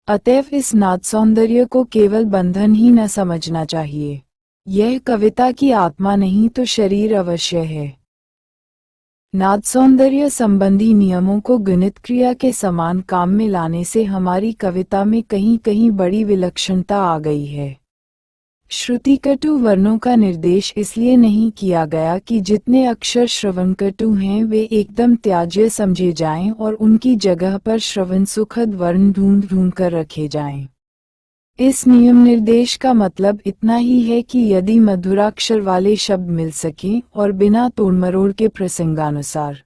अतएव इस नाद सौंदर्य को केवल बंधन ही न समझना चाहिए। यह कविता की आत्मा नहीं तो शरीर अवश्य है। नाद सौंदर्य संबंधी नियमों को गणित क्रिया के समान काम में लाने से हमारी कविता में कहीं कहीं बड़ी विलक्षणता आ गई है। श्रुतिकटु वर्णों का निर्देश इसलिए नहीं किया गया कि जितने अक्षर श्रवणकटु हैं वे एकदम त्याज्य समझे जाएं और उनकी जगह पर श्रवण सुखद वर्ण ढूंढ ढूंढ कर रखे जाएं। इस नियम निर्देश का मतलब इतना ही है कि यदि मधुराक्षर वाले शब्द मिल सकें और बिना तोड़मरोड़ के प्रसंगानुसार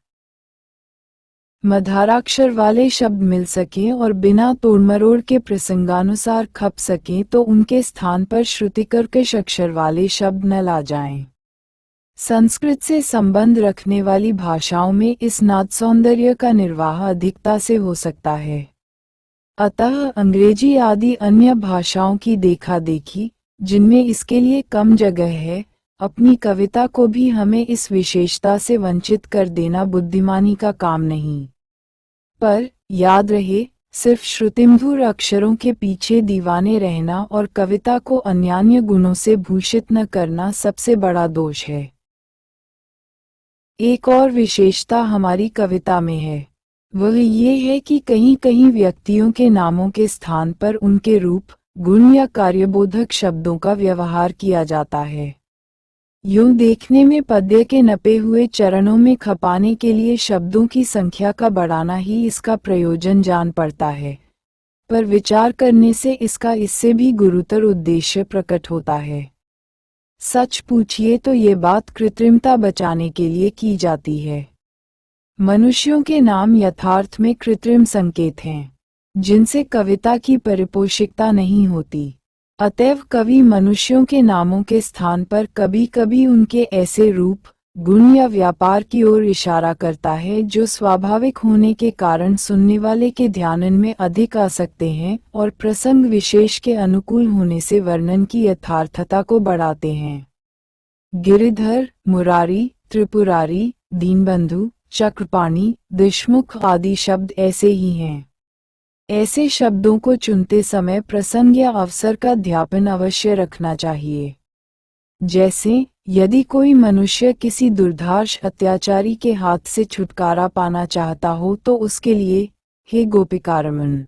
मधाराक्षर वाले शब्द मिल सकें और बिना तोड़मरोड़ के प्रसंगानुसार खप सकें तो उनके स्थान पर श्रुतिकर्कश अक्षर वाले शब्द न ला जाएं। संस्कृत से संबंध रखने वाली भाषाओं में इस नाद सौंदर्य का निर्वाह अधिकता से हो सकता है। अतः अंग्रेजी आदि अन्य भाषाओं की देखा देखी, जिनमें इसके लिए कम जगह है, अपनी कविता को भी हमें इस विशेषता से वंचित कर देना बुद्धिमानी का काम नहीं। पर याद रहे, सिर्फ श्रुतिमधुर अक्षरों के पीछे दीवाने रहना और कविता को अन्यान्य गुणों से भूषित न करना सबसे बड़ा दोष है। एक और विशेषता हमारी कविता में है, वह ये है कि कहीं कहीं व्यक्तियों के नामों के स्थान पर उनके रूप, गुण या कार्यबोधक शब्दों का व्यवहार किया जाता है। यूं देखने में पद्य के नपे हुए चरणों में खपाने के लिए शब्दों की संख्या का बढ़ाना ही इसका प्रयोजन जान पड़ता है, पर विचार करने से इसका इससे भी गुरुतर उद्देश्य प्रकट होता है। सच पूछिए तो ये बात कृत्रिमता बचाने के लिए की जाती है। मनुष्यों के नाम यथार्थ में कृत्रिम संकेत हैं, जिनसे कविता की परिपोषिकता नहीं होती। अतएव कवि मनुष्यों के नामों के स्थान पर कभी कभी उनके ऐसे रूप, गुण या व्यापार की ओर इशारा करता है जो स्वाभाविक होने के कारण सुनने वाले के ध्यान में अधिक आ सकते हैं और प्रसंग विशेष के अनुकूल होने से वर्णन की यथार्थता को बढ़ाते हैं। गिरिधर, मुरारी, त्रिपुरारी, दीनबंधु, चक्रपाणी, देशमुख आदि शब्द ऐसे ही हैं। ऐसे शब्दों को चुनते समय प्रसंग या अवसर का ध्यान अवश्य रखना चाहिए। जैसे, यदि कोई मनुष्य किसी दुर्धर्ष अत्याचारी के हाथ से छुटकारा पाना चाहता हो तो उसके लिए हे गोपिकारमन,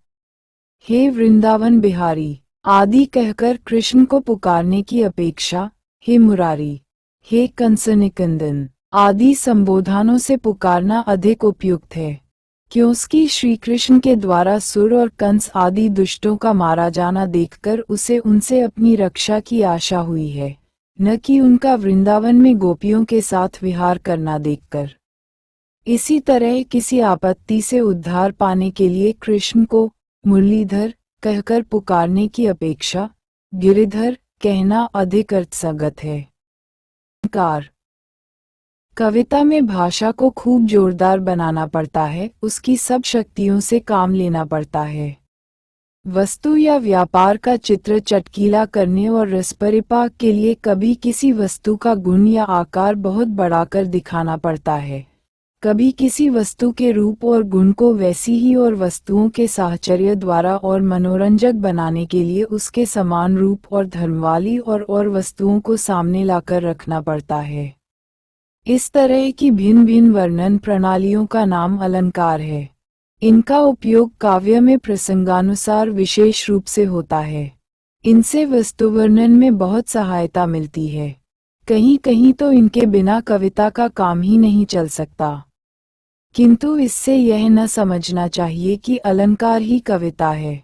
हे वृंदावन बिहारी आदि कहकर कृष्ण को पुकारने की अपेक्षा हे मुरारी, हे कंस निकंदन आदि संबोधनों से पुकारना अधिक उपयुक्त है, क्योंकि श्री कृष्ण के द्वारा सुर और कंस आदि दुष्टों का मारा जाना देखकर उसे उनसे अपनी रक्षा की आशा हुई है, न कि उनका वृंदावन में गोपियों के साथ विहार करना देखकर। इसी तरह किसी आपत्ति से उद्धार पाने के लिए कृष्ण को मुरलीधर कहकर पुकारने की अपेक्षा गिरिधर कहना अधिक अर्थसंगत है। अलंकार। कविता में भाषा को खूब जोरदार बनाना पड़ता है, उसकी सब शक्तियों से काम लेना पड़ता है। वस्तु या व्यापार का चित्र चटकीला करने और रसपरिपाक के लिए कभी किसी वस्तु का गुण या आकार बहुत बढ़ाकर दिखाना पड़ता है, कभी किसी वस्तु के रूप और गुण को वैसी ही और वस्तुओं के साहचर्य द्वारा और मनोरंजक बनाने के लिए उसके समान रूप और धर्म वाली और वस्तुओं को सामने लाकर रखना पड़ता है। इस तरह की भिन्न भिन्न वर्णन प्रणालियों का नाम अलंकार है। इनका उपयोग काव्य में प्रसंगानुसार विशेष रूप से होता है। इनसे वस्तु वर्णन में बहुत सहायता मिलती है। कहीं कहीं तो इनके बिना कविता का काम ही नहीं चल सकता। किंतु इससे यह न समझना चाहिए कि अलंकार ही कविता है।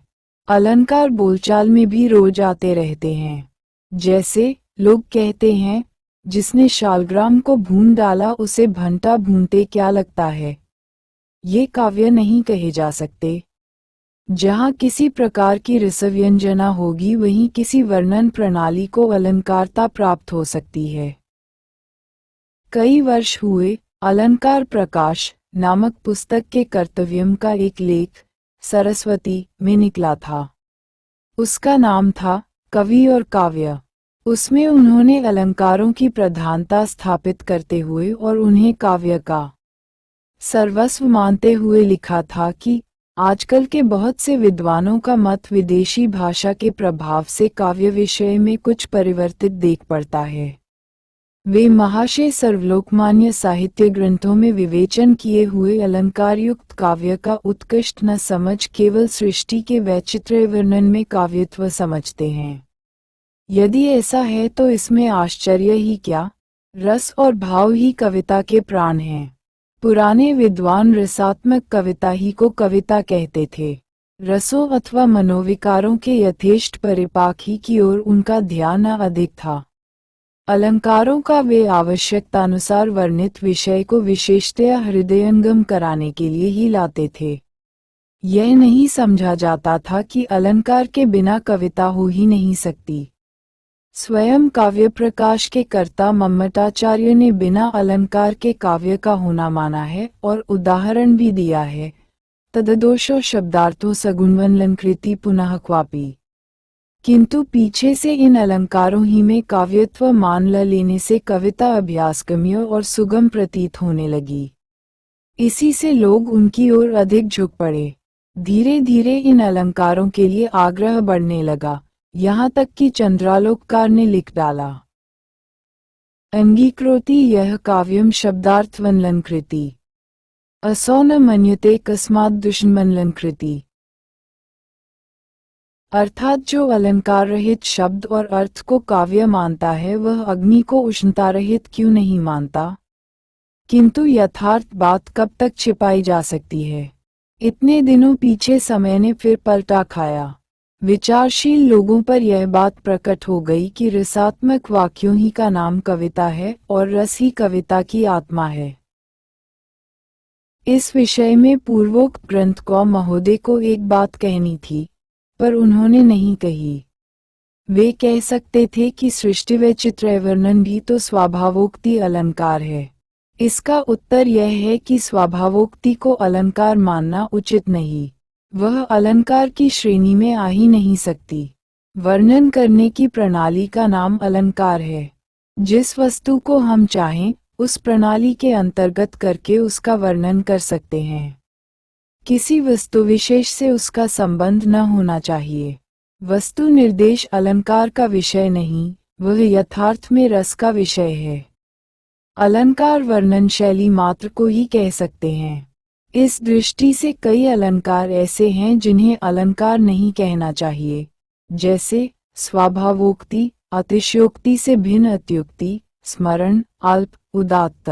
अलंकार बोलचाल में भी रोज आते रहते हैं। जैसे लोग कहते हैं, जिसने शालग्राम को भून डाला उसे भंटा भूनते क्या लगता है। ये काव्य नहीं कहे जा सकते। जहाँ किसी प्रकार की रसव्यंजना होगी वहीं किसी वर्णन प्रणाली को अलंकारता प्राप्त हो सकती है। कई वर्ष हुए अलंकार प्रकाश नामक पुस्तक के कर्तव्यम का एक लेख सरस्वती में निकला था। उसका नाम था कवि और काव्य। उसमें उन्होंने अलंकारों की प्रधानता स्थापित करते हुए और उन्हें काव्य का सर्वस्व मानते हुए लिखा था कि आजकल के बहुत से विद्वानों का मत विदेशी भाषा के प्रभाव से काव्य विषय में कुछ परिवर्तित देख पड़ता है। वे महाशय सर्वलोकमान्य साहित्य ग्रंथों में विवेचन किए हुए अलंकारयुक्त काव्य का उत्कृष्ट न समझ केवल सृष्टि के वैचित्र्य वर्णन में काव्यत्व समझते हैं। यदि ऐसा है तो इसमें आश्चर्य ही क्या, रस और भाव ही कविता के प्राण हैं। पुराने विद्वान रसात्मक कविता ही को कविता कहते थे। रसों अथवा मनोविकारों के यथेष्ट परिपाक ही की ओर उनका ध्यान अधिक था। अलंकारों का वे आवश्यकतानुसार वर्णित विषय को विशेषतया हृदयंगम कराने के लिए ही लाते थे। यह नहीं समझा जाता था कि अलंकार के बिना कविता हो ही नहीं सकती। स्वयं काव्य प्रकाश के कर्ता मम्मटाचार्य ने बिना अलंकार के काव्य का होना माना है और उदाहरण भी दिया है। तददोषो शब्दार्थों सगुणवनलंकृति पुनः क्वापि। किंतु पीछे से इन अलंकारों ही में काव्यत्व मान लेने से कविता अभ्यासगम्य और सुगम प्रतीत होने लगी। इसी से लोग उनकी ओर अधिक झुक पड़े। धीरे धीरे इन अलंकारों के लिए आग्रह बढ़ने लगा, यहाँ तक कि चंद्रालोककार ने लिख डाला, अंगीकृति यह काव्यम शब्दार्थवनलंकृति असौ न मन्यते कस्मात् दुष्मनलंकृति। अर्थात जो अलंकार रहित शब्द और अर्थ को काव्य मानता है वह अग्नि को उष्णता रहित क्यों नहीं मानता। किंतु यथार्थ बात कब तक छिपाई जा सकती है। इतने दिनों पीछे समय ने फिर पलटा खाया। विचारशील लोगों पर यह बात प्रकट हो गई कि रसात्मक वाक्यों ही का नाम कविता है और रस ही कविता की आत्मा है। इस विषय में पूर्वोक्त ग्रंथ को महोदय को एक बात कहनी थी, पर उन्होंने नहीं कही। वे कह सकते थे कि सृष्टि व चित्र वर्णन भी तो स्वभावोक्ति अलंकार है। इसका उत्तर यह है कि स्वभावोक्ति को अलंकार मानना उचित नहीं। वह अलंकार की श्रेणी में आ ही नहीं सकती। वर्णन करने की प्रणाली का नाम अलंकार है। जिस वस्तु को हम चाहें, उस प्रणाली के अंतर्गत करके उसका वर्णन कर सकते हैं। किसी वस्तु विशेष से उसका संबंध न होना चाहिए। वस्तु निर्देश अलंकार का विषय नहीं, वह यथार्थ में रस का विषय है। अलंकार वर्णन शैली मात्र को ही कह सकते हैं। इस दृष्टि से कई अलंकार ऐसे हैं जिन्हें अलंकार नहीं कहना चाहिए, जैसे स्वभावोक्ति, अतिशयोक्ति से भिन्न अत्युक्ति, स्मरण, अल्प, उदात्त।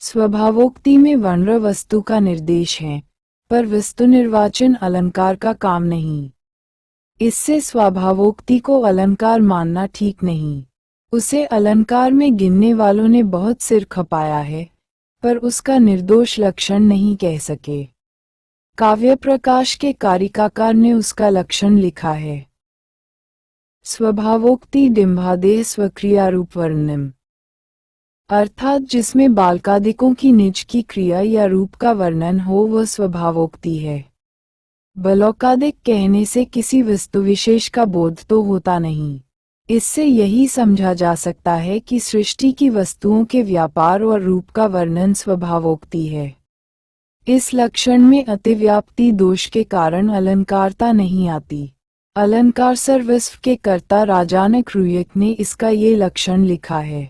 स्वभावोक्ति में वर्ण वस्तु का निर्देश है, पर वस्तु निर्वाचन अलंकार का काम नहीं। इससे स्वभावोक्ति को अलंकार मानना ठीक नहीं। उसे अलंकार में गिनने वालों ने बहुत सिर खपाया है, पर उसका निर्दोष लक्षण नहीं कह सके। काव्य प्रकाश के कारिकाकार ने उसका लक्षण लिखा है। स्वभावोक्ति डिंभादेह स्वक्रिया रूप वर्णनम, अर्थात जिसमें बालकादिकों की निज की क्रिया या रूप का वर्णन हो वह स्वभावोक्ति है। बलौकादिक कहने से किसी वस्तु विशेष का बोध तो होता नहीं। इससे यही समझा जा सकता है कि सृष्टि की वस्तुओं के व्यापार और रूप का वर्णन स्वभावोक्ति है। इस लक्षण में अतिव्याप्ति दोष के कारण अलंकारता नहीं आती। अलंकार सर्वस्व के कर्ता राजानक रुयक ने इसका ये लक्षण लिखा है।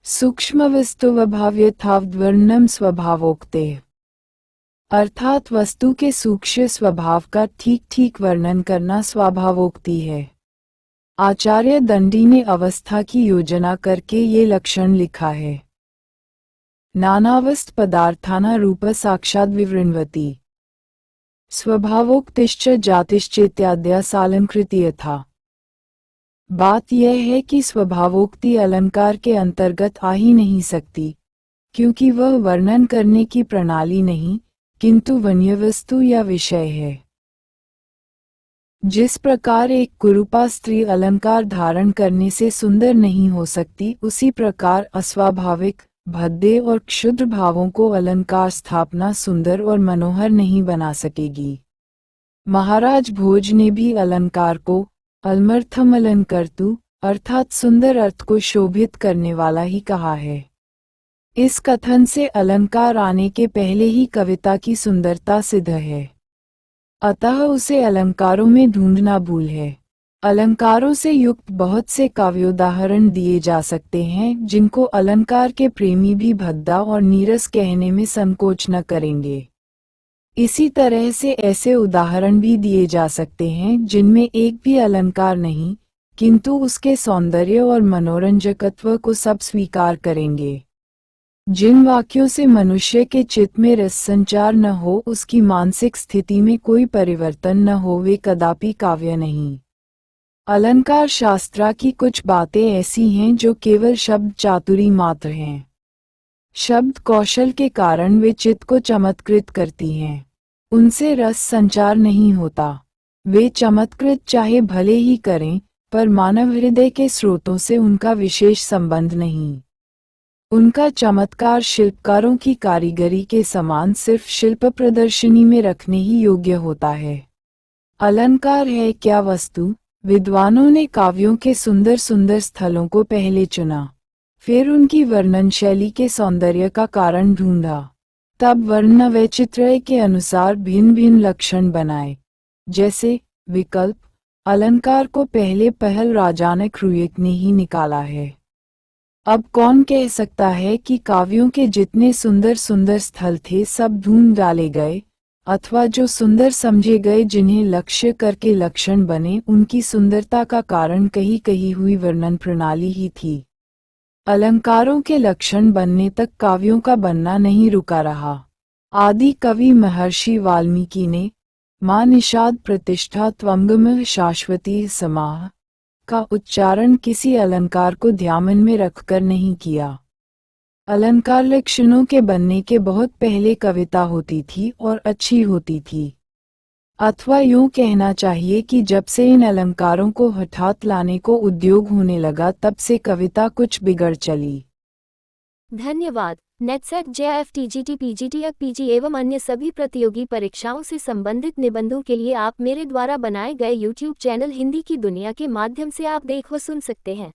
सूक्ष्म वस्तुवभाव यथावद्वर्णनम स्वभावोक्ते, अर्थात वस्तु के सूक्ष्म स्वभाव का ठीक ठीक वर्णन करना स्वभावोक्ति है। आचार्य दंडी ने अवस्था की योजना करके ये लक्षण लिखा है। नानावस्थ पदार्थाना रूप साक्षाद विवृण्वति, स्वभावोक्तिश्च जातिश्चेत्याद्या सालंकृति यथा। बात यह है कि स्वभावोक्ति अलंकार के अंतर्गत आ ही नहीं सकती, क्योंकि वह वर्णन करने की प्रणाली नहीं, किंतु वन्यवस्तु या विषय है। जिस प्रकार एक कुरूपा स्त्री अलंकार धारण करने से सुंदर नहीं हो सकती, उसी प्रकार अस्वाभाविक, भद्दे और क्षुद्र भावों को अलंकार स्थापना सुंदर और मनोहर नहीं बना सकेगी। महाराज भोज ने भी अलंकार को अलमर्थम अलंकर्तु, अर्थात सुंदर अर्थ को शोभित करने वाला ही कहा है। इस कथन से अलंकार आने के पहले ही कविता की सुंदरता सिद्ध है। अतः उसे अलंकारों में ढूंढना भूल है। अलंकारों से युक्त बहुत से काव्योदाहरण दिए जा सकते हैं जिनको अलंकार के प्रेमी भी भद्दा और नीरस कहने में संकोच न करेंगे। इसी तरह से ऐसे उदाहरण भी दिए जा सकते हैं जिनमें एक भी अलंकार नहीं, किंतु उसके सौंदर्य और मनोरंजकत्व को सब स्वीकार करेंगे। जिन वाक्यों से मनुष्य के चित्त में रस संचार न हो, उसकी मानसिक स्थिति में कोई परिवर्तन न हो, वे कदापि काव्य नहीं। अलंकार शास्त्रा की कुछ बातें ऐसी हैं जो केवल शब्द चातुरी मात्र हैं। शब्द कौशल के कारण वे चित्त को चमत्कृत करती हैं। उनसे रस संचार नहीं होता। वे चमत्कृत चाहे भले ही करें, पर मानव हृदय के स्रोतों से उनका विशेष संबंध नहीं। उनका चमत्कार शिल्पकारों की कारीगरी के समान सिर्फ शिल्प प्रदर्शनी में रखने ही योग्य होता है। अलंकार है क्या वस्तु? विद्वानों ने काव्यों के सुंदर सुंदर स्थलों को पहले चुना, फिर उनकी वर्णन शैली के सौंदर्य का कारण ढूंढा, तब वर्ण व चित्र के अनुसार भिन्न भिन्न लक्षण बनाए। जैसे विकल्प अलंकार को पहले पहल राजानक रुयक ने ही निकाला है। अब कौन कह सकता है कि काव्यों के जितने सुंदर सुंदर स्थल थे सब ढूंढ डाले गए, अथवा जो सुंदर समझे गए जिन्हें लक्ष्य करके लक्षण बने, उनकी सुंदरता का कारण कही कही हुई वर्णन प्रणाली ही थी। अलंकारों के लक्षण बनने तक काव्यों का बनना नहीं रुका रहा। आदि कवि महर्षि वाल्मीकि ने मां निषाद प्रतिष्ठा त्वंगम शाश्वती समाह का उच्चारण किसी अलंकार को ध्यान में रखकर नहीं किया। अलंकार लक्षणों के बनने के बहुत पहले कविता होती थी और अच्छी होती थी। अथवा यूं कहना चाहिए कि जब से इन अलंकारों को हठात लाने को उद्योग होने लगा तब से कविता कुछ बिगड़ चली। धन्यवाद। नेटसेट JFTGT PGT PG एवं अन्य सभी प्रतियोगी परीक्षाओं से संबंधित निबंधों के लिए आप मेरे द्वारा बनाए गए YouTube चैनल हिंदी की दुनिया के माध्यम से आप देख व सुन सकते हैं।